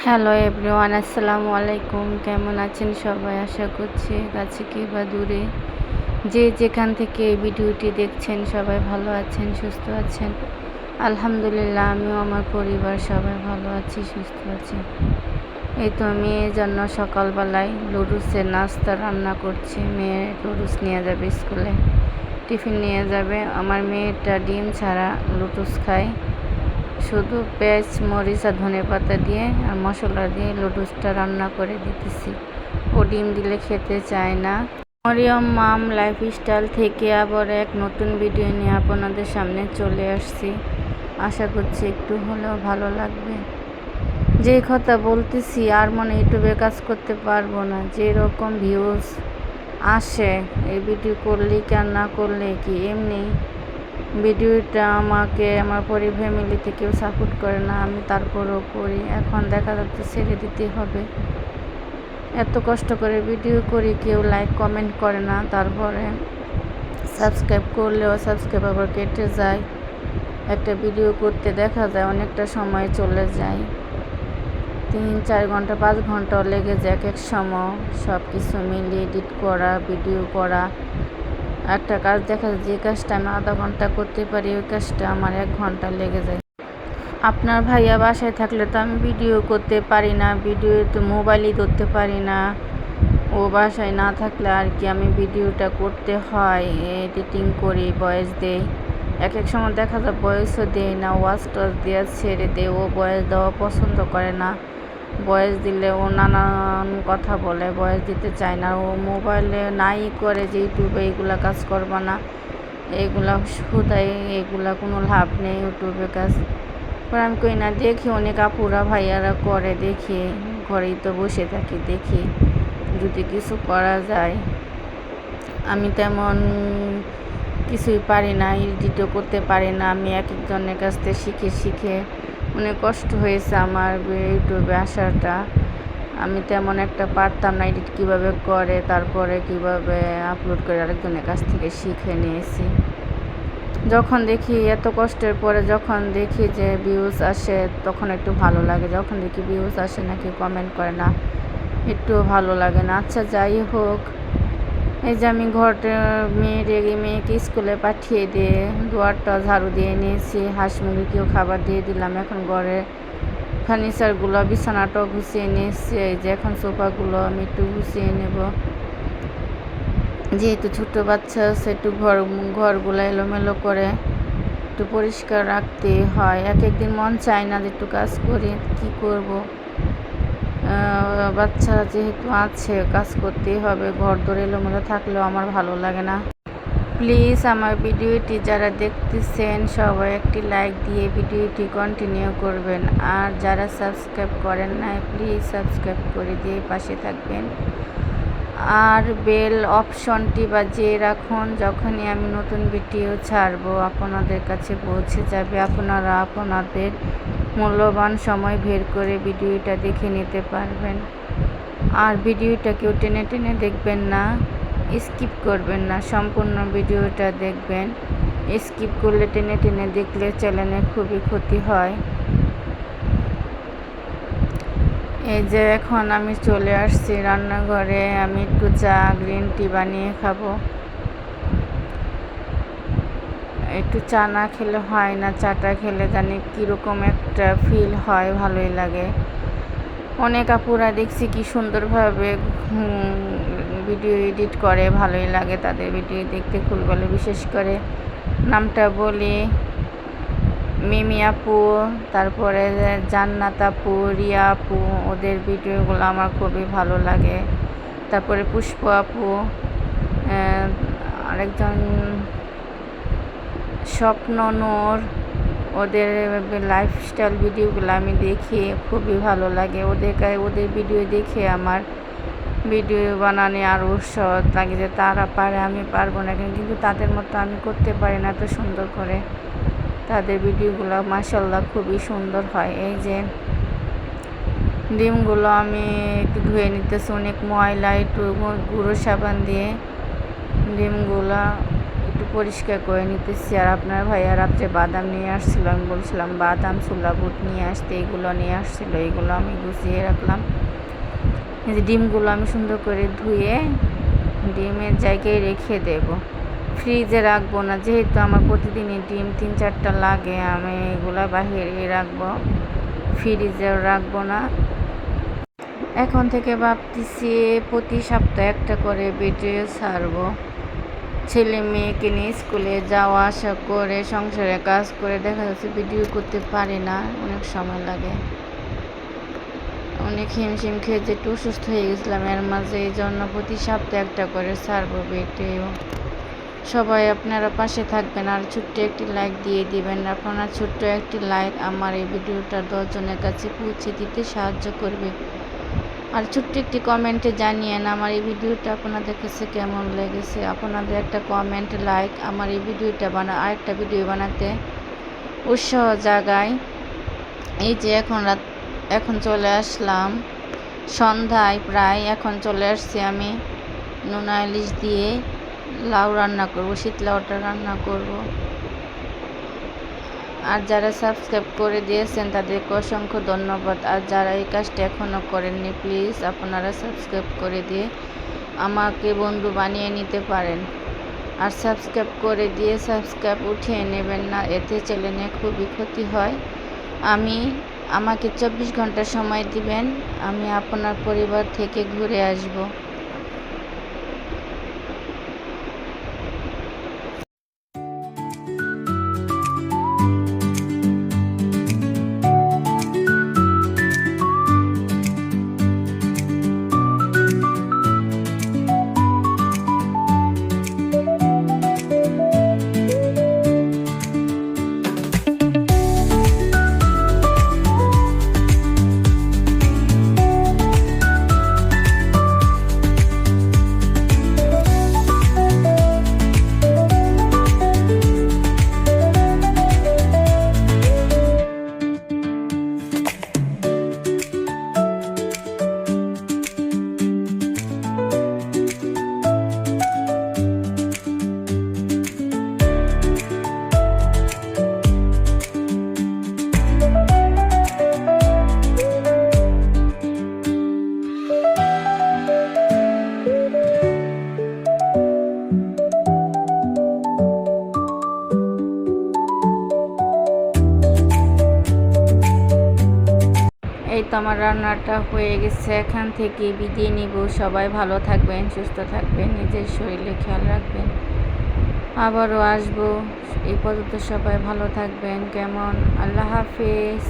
Hello everyone, আসসালামু আলাইকুম। কেমন আছেন সবাই? আশা করছি কাছে কি বা দূরে যে যেখান থেকে এই ভিডিওটি দেখছেন সবাই ভালো আছেন, সুস্থ আছেন। আলহামদুলিল্লাহ, আমিও আমার পরিবার সবাই ভালো আছি, সুস্থ আছি। এই তো মেয়ের জন্য সকালবেলায় লুডুসের নাস্তা রান্না করছি। মেয়ে লুডুস নিয়ে যাবে স্কুলে, টিফিন নিয়ে যাবে। আমার মেয়েটা ডিম ছাড়া লুডুস খায়, শুধু পেঁয়াজ মরিচ আর ধনেপাতা দিয়ে আর মশলা দিয়ে লুডুসটা রান্না করে দিতেছি। ও ডিম দিলে খেতে চায় না। মরিয়ম মাম লাইফস্টাইল থেকে আবার এক নতুন ভিডিও নিয়ে আপনাদের সামনে চলে আসছি। আশা করছি একটু হলেও ভালো লাগবে। যে কথা বলতেছি আর মনে ইউটিউবে কাজ করতে পারবো না, যেরকম ভিউজ আসে এই ভিডিও করলে কি আর না করলে কি, এমনি ভিডিওটা আমাকে আমার ফ্যামিলিতে কেউ সাপোর্ট করে না, আমি তারপরেও করি। এখন দেখা যাচ্ছে ছেড়ে দিতে হবে। এত কষ্ট করে ভিডিও করি, কেউ লাইক কমেন্ট করে না, তারপরে সাবস্ক্রাইব করলেও সাবস্ক্রাইব আবার কেটে যায়। একটা ভিডিও করতে দেখা যায় অনেকটা সময় চলে যায়, 3-4 ঘন্টা 5 ঘন্টাও লেগে যায় এক সময় সব কিছু মিলিয়ে এডিট করা, ভিডিও করা। একটা কাজ দেখা যায় যে কাজটা আমি আধা ঘন্টা করতে পারি ওই কাজটা আমার 1 ঘন্টা লেগে যায়। আপনার ভাইয়া বাসায় থাকলে তো আমি ভিডিও করতে পারি না, ভিডিও তো মোবাইলই ধরতে পারি না। ও বাসায় না থাকলে আর কি আমি ভিডিওটা করতে হয়, এডিটিং করি, ভয়েস দেই। এক সময় দেখা যায় ভয়েসও দেই না, ওয়াচ টচ দিয়ে ছেড়ে দেয়। ও ভয়েস দেওয়া পছন্দ করে না, ভয়েস দিলে ও নানান কথা বলে, ভয়েস দিতে চায় না। ও মোবাইলে নাই করে যে ইউটিউবে এইগুলা কাজ করবা না, এইগুলা শুধাই, এইগুলা কোনো লাভ নেই ইউটিউবে কাজ। আমি করি না, দেখি অনেক আপুরা ভাইয়ারা করে, দেখি ঘরেই তো বসে থাকি, দেখি যদি কিছু করা যায়। আমি তেমন কিছুই পারি না, এডিটও করতে পারি না। আমি এক একজনের কাছ থেকে শিখে শিখে অনেক কষ্ট হয়েছে আমার ইউটিউবে আসাটা। আমি তেমন একটা পারতাম না এডিট কীভাবে করে, তারপরে কিভাবে আপলোড করে আরেকজনের কাছ থেকে শিখে নিয়েছি। যখন দেখি এত কষ্টের পরে যখন দেখি যে ভিউজ আসে তখন একটু ভালো লাগে। যখন দেখি ভিউজ আসে না, কেউ কমেন্ট করে না, একটু ভালো লাগে না। আচ্ছা, যাই হোক, এই যে আমি ঘরটা মেয়েকে স্কুলে পাঠিয়ে দিয়ে দুয়ারটা ঝাড়ু দিয়ে নিয়েছি, হাঁস মুরগিকেও খাবার দিয়ে দিলাম। এখন ঘরে ফার্নিচারগুলো, বিছানাটাও গুছিয়ে নিয়েছি। এই যে এখন সোফাগুলো আমি একটু গুছিয়ে নেব, যেহেতু ছোটো বাচ্চা আছে, একটু ঘরগুলো এলোমেলো করে একটু পরিষ্কার রাখতে হয়। এক একদিন মন চায় না যে একটু কাজ করি, কি করব, বাচ্চা যেহেতু আছে কাজ করতেই হবে। ঘর দর এলোমেলো থাকলেও আমার ভালো লাগে না। প্লিজ আমার ভিডিওটি যারা দেখতেছেন সবাই একটি লাইক দিয়ে ভিডিওটি কন্টিনিউ করবেন। আর যারা সাবস্ক্রাইব করেন না, প্লিজ সাবস্ক্রাইব করে দিয়ে পাশে থাকবেন। আর বেল অপশনটি বাজিয়ে রাখুন, যখনই আমি নতুন ভিডিও ছাড়বো আপনাদের কাছে পৌঁছে যাবে। আপনারা আপনাদের মূল্যবান সময় বের করে ভিডিওটা দেখে নিতে পারবেন। আর ভিডিওটা কেউ টেনে টেনে দেখবেন না, স্কিপ করবেন না, সম্পূর্ণ ভিডিওটা দেখবেন। স্কিপ করলে, টেনে টেনে দেখলে চ্যানেলে খুবই ক্ষতি হয়। এই যে এখন আমি চলে আসছি রান্নাঘরে, আমি একটু চা গ্রিন টি বানিয়ে খাবো। একটু চা না খেলে হয় না, চাটা খেলে জানি কীরকম একটা ফিল হয়, ভালোই লাগে। অনেক আপুরা দেখছি কি সুন্দরভাবে ভিডিও এডিট করে, ভালোই লাগে তাদের ভিডিও দেখতে, খুবই ভালো। বিশেষ করে নামটা বলি, মিমি আপু, তারপরে জান্নাত আপু, রিয়া আপু, ওদের ভিডিওগুলো আমার খুবই ভালো লাগে। তারপরে পুষ্প আপু, আরেকজন স্বপ্ন নূর, ওদের লাইফস্টাইল ভিডিওগুলো আমি দেখি, খুবই ভালো লাগে। ওদের ভিডিও দেখে আমার ভিডিও বানানো আরও সহজ লাগে, যে তারা পারে আমি পারবো না, কিন্তু তাদের মতো আমি করতে পারি না এত সুন্দর করে। তাদের ভিডিওগুলো মাশাআল্লাহ খুবই সুন্দর হয়। এই যে ডিমগুলো আমি একটু ধুয়ে নিতেছি, অনেক ময়লা, একটু গুঁড়ো সাবান দিয়ে ডিমগুলো একটু পরিষ্কার করে নিতেছি। আর আপনার ভাইয়া রাত্রে বাদাম নিয়ে আসছিল, আমি বলছিলাম বাদাম ছোলা বুট নিয়ে আসতে, এইগুলো নিয়ে আসছিল, এইগুলো আমি গুছিয়ে রাখলাম। এই যে ডিমগুলো আমি সুন্দর করে ধুয়ে ডিমের জায়গায় রেখে দেব, ফ্রিজে রাখবো না, যেহেতু আমার প্রতিদিনই ডিম 3-4টা লাগে, আমি এগুলা বাহিরে রাখবো, ফ্রিজেও রাখবো না। এখন থেকে ভাবতেছি প্রতি সপ্তাহে একটা করে ভিডিও ছাড়বো। ছেলে মেয়েকে নিয়ে স্কুলে যাওয়া আসা করে সংসারে কাজ করে দেখা যাচ্ছে ভিডিও করতে পারি না, অনেক সময় লাগে, অনেক হিমশিম খেয়ে যে একটু অসুস্থ হয়ে গেছিলাম এর মাঝে, এই জন্য প্রতি সপ্তাহে একটা করে ছাড়বো ভিডিও। সবাই আপনারা পাশে থাকবেন আর ছোট্ট একটি লাইক দিয়ে দিবেন। আপনারা ছোট্ট একটি লাইক আমার এই ভিডিওটা 10 জনের কাছে পৌঁছে দিতে সাহায্য করবে। আর ছোট্ট একটি কমেন্টে জানিয়েন আমার এই ভিডিওটা আপনাদের কাছে কেমন লেগেছে। আপনাদের একটা কমেন্ট লাইক আমার এই ভিডিওটা আরেকটা ভিডিও বানাতে উৎসাহ জাগায়। এই যে এখন চলে আসলাম সন্ধ্যায় প্রায়, এখন চলে আসছি আমি নোনা ইলিশ দিয়ে লাউ রান্না করব, শীত লাউটা রান্না করব। আর যারা সাবস্ক্রাইব করে দিয়েছেন তাদেরকে অসংখ্য ধন্যবাদ। আর যারা এই কাজটা এখনও করেননি প্লিজ আপনারা সাবস্ক্রাইব করে দিয়ে আমাকে বন্ধু বানিয়ে নিতে পারেন। আর সাবস্ক্রাইব করে দিয়ে সাবস্ক্রাইব উঠিয়ে নেবেন না, এতে চ্যানেলে খুবই ক্ষতি হয়। আমাকে 24 ঘন্টা সময় দিবেন, আমি আপনার পরিবার থেকে ঘুরে আসব। এই তো আমার রান্নাটা হয়ে গেছে, এখান থেকে বিদায় নিব। সবাই ভালো থাকবেন, সুস্থ থাকবেন, নিজের শরীরে খেয়াল রাখবেন, আবারও আসবো। এই পর্যন্ত সবাই ভালো থাকবেন, কেমন? আল্লাহ হাফেজ।